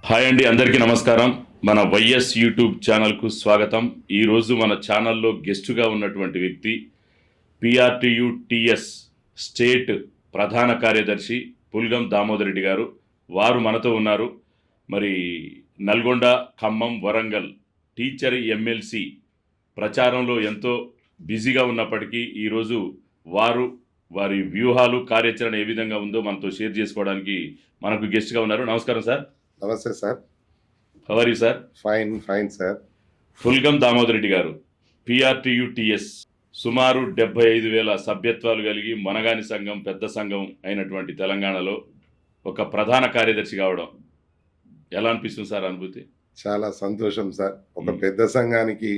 Hi అండి, అందరికీ నమస్కారం. మన వైఎస్ యూట్యూబ్ ఛానల్కు స్వాగతం. ఈరోజు మన ఛానల్లో గెస్టుగా ఉన్నటువంటి వ్యక్తి పిఆర్టీయుటిఎస్ స్టేట్ ప్రధాన కార్యదర్శి పుల్గం దామోదర్ రెడ్డి గారు. వారు మనతో ఉన్నారు. మరి నల్గొండ, ఖమ్మం, వరంగల్ టీచర్ ఎమ్మెల్సీ ప్రచారంలో ఎంతో బిజీగా ఉన్నప్పటికీ ఈరోజు వారి వ్యూహాలు, కార్యాచరణ ఏ విధంగా ఉందో మనతో షేర్ చేసుకోవడానికి మనకు గెస్ట్గా ఉన్నారు. నమస్కారం సార్. నమస్తే sir. How are you sir? Fine sir. Pulgam Damodar Reddy గారు, పిఆర్టీయుటిఎస్ సుమారు 75,000 సభ్యత్వాలు కలిగి మనగాని సంఘం, పెద్ద సంఘం అయినటువంటి తెలంగాణలో ఒక ప్రధాన కార్యదర్శి కావడం ఎలా అనిపిస్తుంది సార్ అనుభూతి? చాలా సంతోషం సార్. ఒక పెద్ద సంఘానికి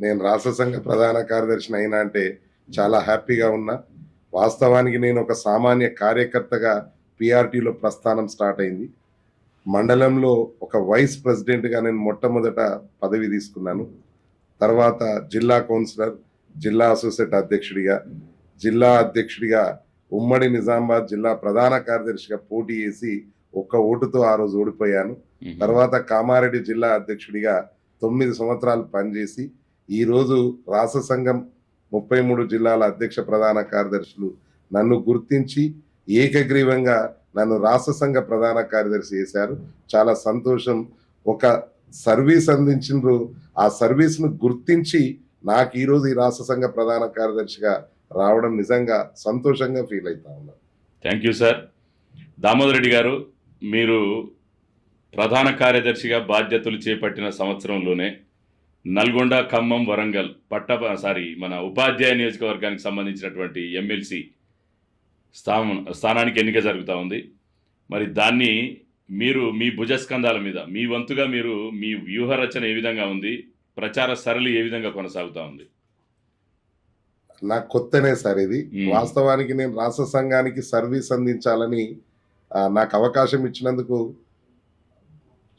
నేను రాష్ట్ర సంఘ ప్రధాన కార్యదర్శిని అయినా అంటే చాలా హ్యాపీగా ఉన్నా. వాస్తవానికి నేను ఒక సామాన్య కార్యకర్తగా పిఆర్టీలో ప్రస్థానం స్టార్ట్ అయింది. మండలంలో ఒక వైస్ ప్రెసిడెంట్గా నేను మొట్టమొదట పదవి తీసుకున్నాను. తర్వాత జిల్లా కౌన్సిలర్, జిల్లా అసోసియేట్ అధ్యక్షుడిగా, జిల్లా అధ్యక్షుడిగా, ఉమ్మడి నిజామాబాద్ జిల్లా ప్రధాన కార్యదర్శిగా పోటీ చేసి ఒక్క ఓటుతో ఆ రోజు ఓడిపోయాను. తర్వాత కామారెడ్డి జిల్లా అధ్యక్షుడిగా 9 సంవత్సరాలు పనిచేసి ఈరోజు రాష్ట్ర సంఘం 33 జిల్లాల అధ్యక్ష ప్రధాన కార్యదర్శులు నన్ను గుర్తించి ఏకగ్రీవంగా నన్ను రాష్ట్ర సంఘ ప్రధాన కార్యదర్శి చేశారు. చాలా సంతోషం. ఒక సర్వీస్ అందించిండ్రు, ఆ సర్వీస్ను గుర్తించి నాకు ఈరోజు ఈ రాష్ట్ర సంఘ ప్రధాన కార్యదర్శిగా రావడం నిజంగా సంతోషంగా ఫీల్ అవుతా ఉన్నాను. Thank you sir. Damodar Reddy గారు, మీరు ప్రధాన కార్యదర్శిగా బాధ్యతలు చేపట్టిన సంవత్సరంలోనే నల్గొండ, ఖమ్మం, వరంగల్ మన ఉపాధ్యాయ నియోజకవర్గానికి సంబంధించినటువంటి ఎమ్మెల్సీ స్థానానికి ఎన్నిక జరుగుతూ ఉంది. మరి దాన్ని మీరు మీ భుజస్కంధాల మీద మీ వంతుగా మీ వ్యూహ రచన ఏ విధంగా ఉంది, ప్రచార సరళి ఏ విధంగా కొనసాగుతూ ఉంది? నాకు కొత్తనే సార్ ఇది. వాస్తవానికి నేను రాష్ట్ర సంఘానికి సర్వీస్ అందించాలని నాకు అవకాశం ఇచ్చినందుకు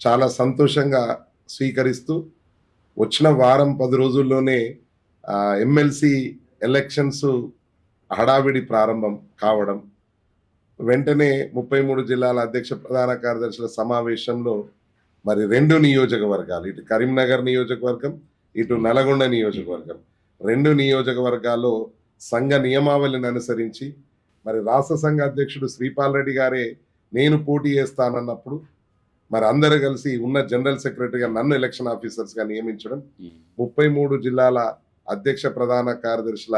చాలా సంతోషంగా స్వీకరిస్తూ వచ్చిన వారం 10 రోజుల్లోనే ఎమ్మెల్సీ ఎలక్షన్స్ హడావిడి ప్రారంభం కావడం, వెంటనే 33 జిల్లాల అధ్యక్ష ప్రధాన కార్యదర్శుల సమావేశంలో మరి 2 నియోజకవర్గాలు, ఇటు కరీంనగర్ నియోజకవర్గం, ఇటు నల్గొండ నియోజకవర్గం, 2 నియోజకవర్గాల్లో సంఘ నియమావళిని అనుసరించి మరి రాష్ట్ర సంఘ అధ్యక్షుడు శ్రీపాల్ రెడ్డి గారే నేను పోటీ చేస్తానన్నప్పుడు మరి అందరూ కలిసి ఉన్న జనరల్ సెక్రటరీగా నన్ను ఎలక్షన్ ఆఫీసర్స్గా నియమించడం, 33 జిల్లాల అధ్యక్ష ప్రధాన కార్యదర్శుల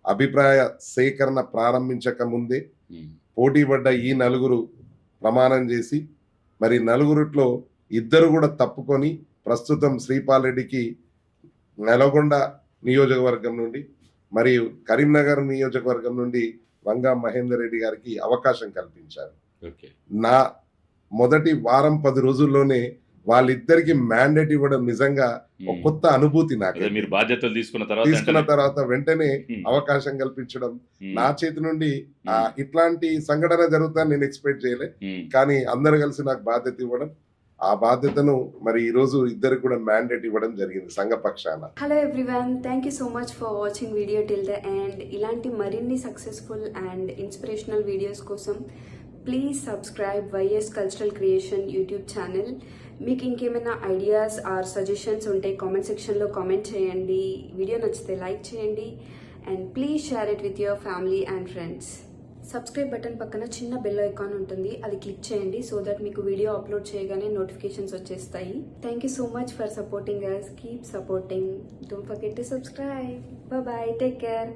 అభిప్రాయ సేకరణ ప్రారంభించక ముందే పోటీ పడ్డ ఈ 4 ప్రమాణం చేసి మరి 4 2 కూడా తప్పుకొని ప్రస్తుతం శ్రీపాల్ రెడ్డికి నల్గొండ నియోజకవర్గం నుండి మరియు కరీంనగర్ నియోజకవర్గం నుండి వంగా మహేందర్ రెడ్డి గారికి అవకాశం కల్పించారు. నా మొదటి వారం 10 రోజుల్లోనే వాళ్ళిద్దరికి మ్యాండేట్ ఇవ్వడం నిజంగా ఒక కొత్త అనుభూతి. నాకు మీరు బాధ్యతలు తీసుకున్న తర్వాత వెంటనే అవకాశం కల్పించడం, నా చేతి నుండి ఇట్లాంటి సంఘటన జరుగుతుందని నేను ఎక్స్పెక్ట్ చేయలే. కానీ అందరు కలిసి నాకు బాధ్యత ఇవ్వడం, ఆ బాధ్యతను మరి ఈ రోజు ఇద్దరికి కూడా మ్యాండేట్ ఇవ్వడం జరిగింది సంఘ పక్షాన. Hello everyone, thank you so much for watching video till the end. ఇలాంటి మరిన్ని సక్సెస్ఫుల్ అండ్ ఇన్స్పిరేషనల్ వీడియోస్ కోసం please subscribe YS cultural creation YouTube channel. మీకు ఇంకేమైనా ఐడియాస్ ఆర్ సజెషన్స్ ఉంటే కామెంట్ సెక్షన్లో కామెంట్ చేయండి. వీడియో నచ్చితే లైక్ చేయండి and please share it with your family and friends. Subscribe button పక్కన చిన్న బెల్ ఐకాన్ ఉంటుంది, అది క్లిక్ చేయండి సో దట్ మీకు వీడియో అప్లోడ్ చేయగానే నోటిఫికేషన్స్ వచ్చేస్తాయి. Thank you so much for supporting us. Keep supporting. Don't forget to subscribe. Bye, take care.